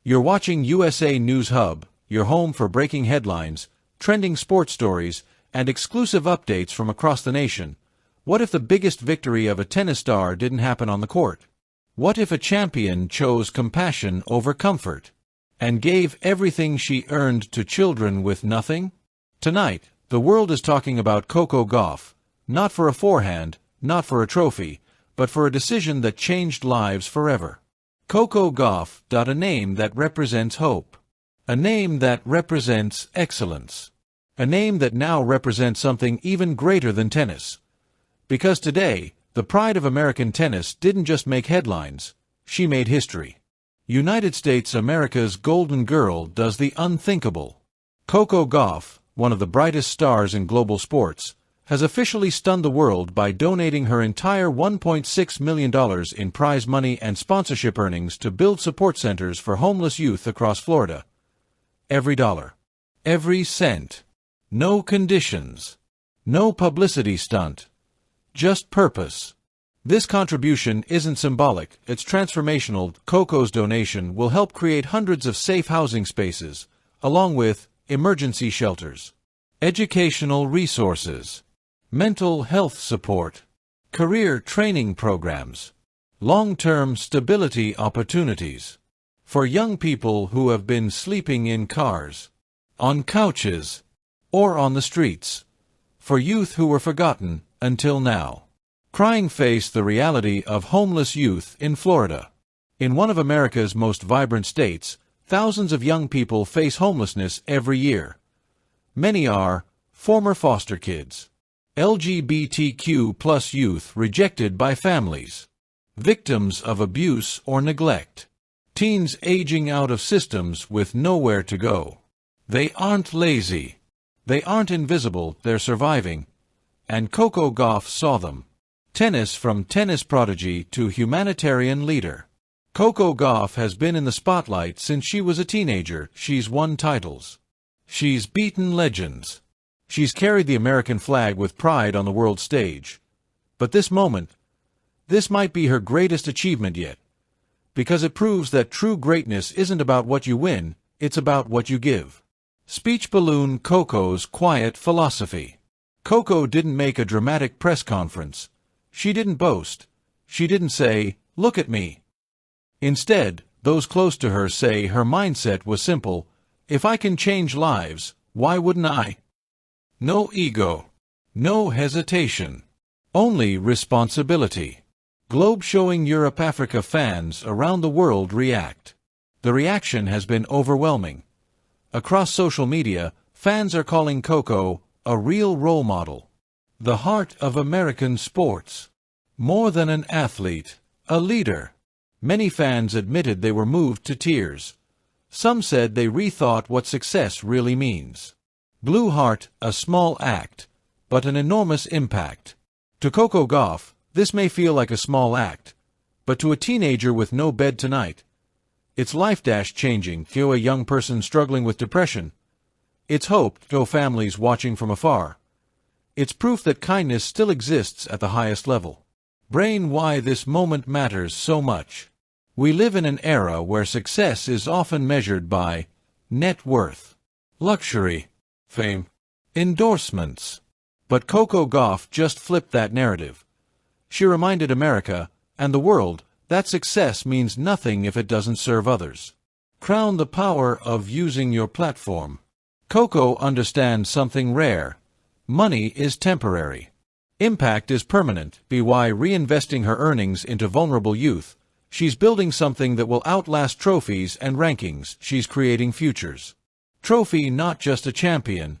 You're watching USA News Hub, your home for breaking headlines, trending sports stories, and exclusive updates from across the nation. What if the biggest victory of a tennis star didn't happen on the court? What if a champion chose compassion over comfort and gave everything she earned to children with nothing? Tonight, the world is talking about Coco Gauff, not for a forehand, not for a trophy, but for a decision that changed lives forever. Coco Gauff, a name that represents hope. A name that represents excellence. A name that now represents something even greater than tennis. Because today, the pride of American tennis didn't just make headlines, she made history. United States America's golden girl does the unthinkable. Coco Gauff, one of the brightest stars in global sports, has officially stunned the world by donating her entire $1.6 million in prize money and sponsorship earnings to build support centers for homeless youth across Florida. Every dollar. Every cent. No conditions. No publicity stunt. Just purpose. This contribution isn't symbolic, it's transformational. Coco's donation will help create hundreds of safe housing spaces, along with emergency shelters, educational resources, mental health support, career training programs, long-term stability opportunities for young people who have been sleeping in cars, on couches, or on the streets, for youth who were forgotten until now. Crying face the reality of homeless youth in Florida. In one of America's most vibrant states, thousands of young people face homelessness every year. Many are former foster kids, LGBTQ+ youth rejected by families, victims of abuse or neglect, teens aging out of systems with nowhere to go. They aren't lazy. They aren't invisible, they're surviving. And Coco Gauff saw them. Tennis from tennis prodigy to humanitarian leader. Coco Gauff has been in the spotlight since she was a teenager. She's won titles. She's beaten legends. She's carried the American flag with pride on the world stage. But this might be her greatest achievement yet. Because it proves that true greatness isn't about what you win, it's about what you give. Speech balloon Coco's quiet philosophy. Coco didn't make a dramatic press conference. She didn't boast. She didn't say, "Look at me." Instead, those close to her say her mindset was simple: if I can change lives, why wouldn't I? No ego. No hesitation. Only responsibility. Globe showing Europe-Africa fans around the world react. The reaction has been overwhelming. Across social media, fans are calling Coco a real role model. The heart of American sports. More than an athlete, a leader. Many fans admitted they were moved to tears. Some said they rethought what success really means. Blue Heart, a small act, but an enormous impact. To Coco Gauff, this may feel like a small act, but to a teenager with no bed tonight, it's life-changing. To a young person struggling with depression, it's hope. To families watching from afar, it's proof that kindness still exists at the highest level. Brain, why this moment matters so much. We live in an era where success is often measured by net worth, luxury, fame, endorsements. But Coco Gauff just flipped that narrative. She reminded America, and the world, that success means nothing if it doesn't serve others. Crown the power of using your platform. Coco understands something rare. Money is temporary. Impact is permanent. By reinvesting her earnings into vulnerable youth, she's building something that will outlast trophies and rankings. She's creating futures. Trophy, not just a champion.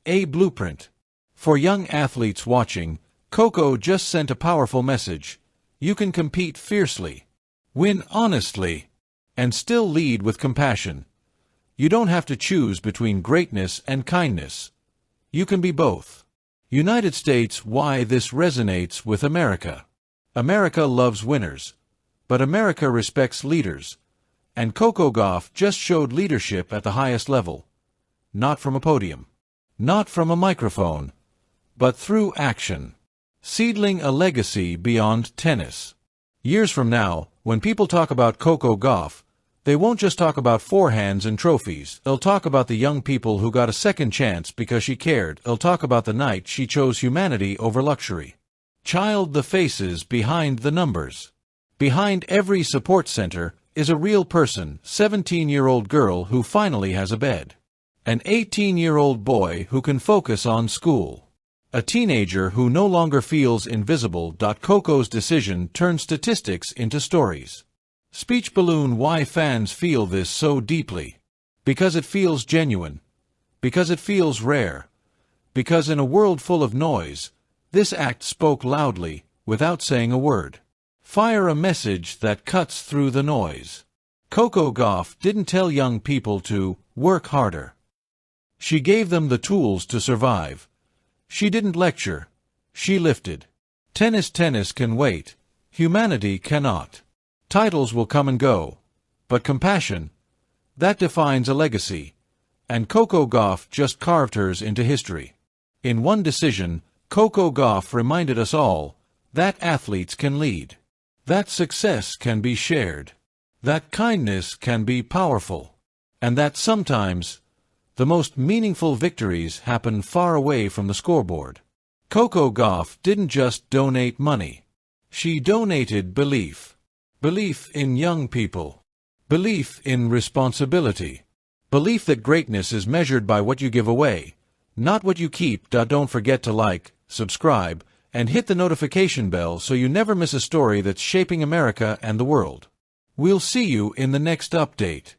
A blueprint. For young athletes watching, Coco just sent a powerful message. You can compete fiercely, win honestly, and still lead with compassion. You don't have to choose between greatness and kindness. You can be both. United States, why this resonates with America. America loves winners, but America respects leaders. And Coco Gauff just showed leadership at the highest level. Not from a podium, not from a microphone, but through action. Seedling a legacy beyond tennis. Years from now, when people talk about Coco Gauff, They won't just talk about forehands and trophies. They'll talk about the young people who got a second chance because she cared. They'll talk about the night she chose humanity over luxury. Child, the faces behind the numbers. Behind every support center is a real person, 17-year-old girl who finally has a bed. An 18-year-old boy who can focus on school. A teenager who no longer feels invisible. Coco's decision turned statistics into stories. Speech balloon. Why fans feel this so deeply? Because it feels genuine. Because it feels rare. Because in a world full of noise, this act spoke loudly, without saying a word. Fire a message that cuts through the noise. Coco Gauff didn't tell young people to work harder. She gave them the tools to survive. She didn't lecture. She lifted. Tennis can wait. Humanity cannot. Titles will come and go. But compassion, that defines a legacy. And Coco Gauff just carved hers into history. In one decision, Coco Gauff reminded us all that athletes can lead. That success can be shared. That kindness can be powerful. And that sometimes the most meaningful victories happen far away from the scoreboard. Coco Gauff didn't just donate money. She donated belief. Belief in young people. Belief in responsibility. Belief that greatness is measured by what you give away, not what you keep. Don't forget to like, subscribe, and hit the notification bell so you never miss a story that's shaping America and the world. We'll see you in the next update.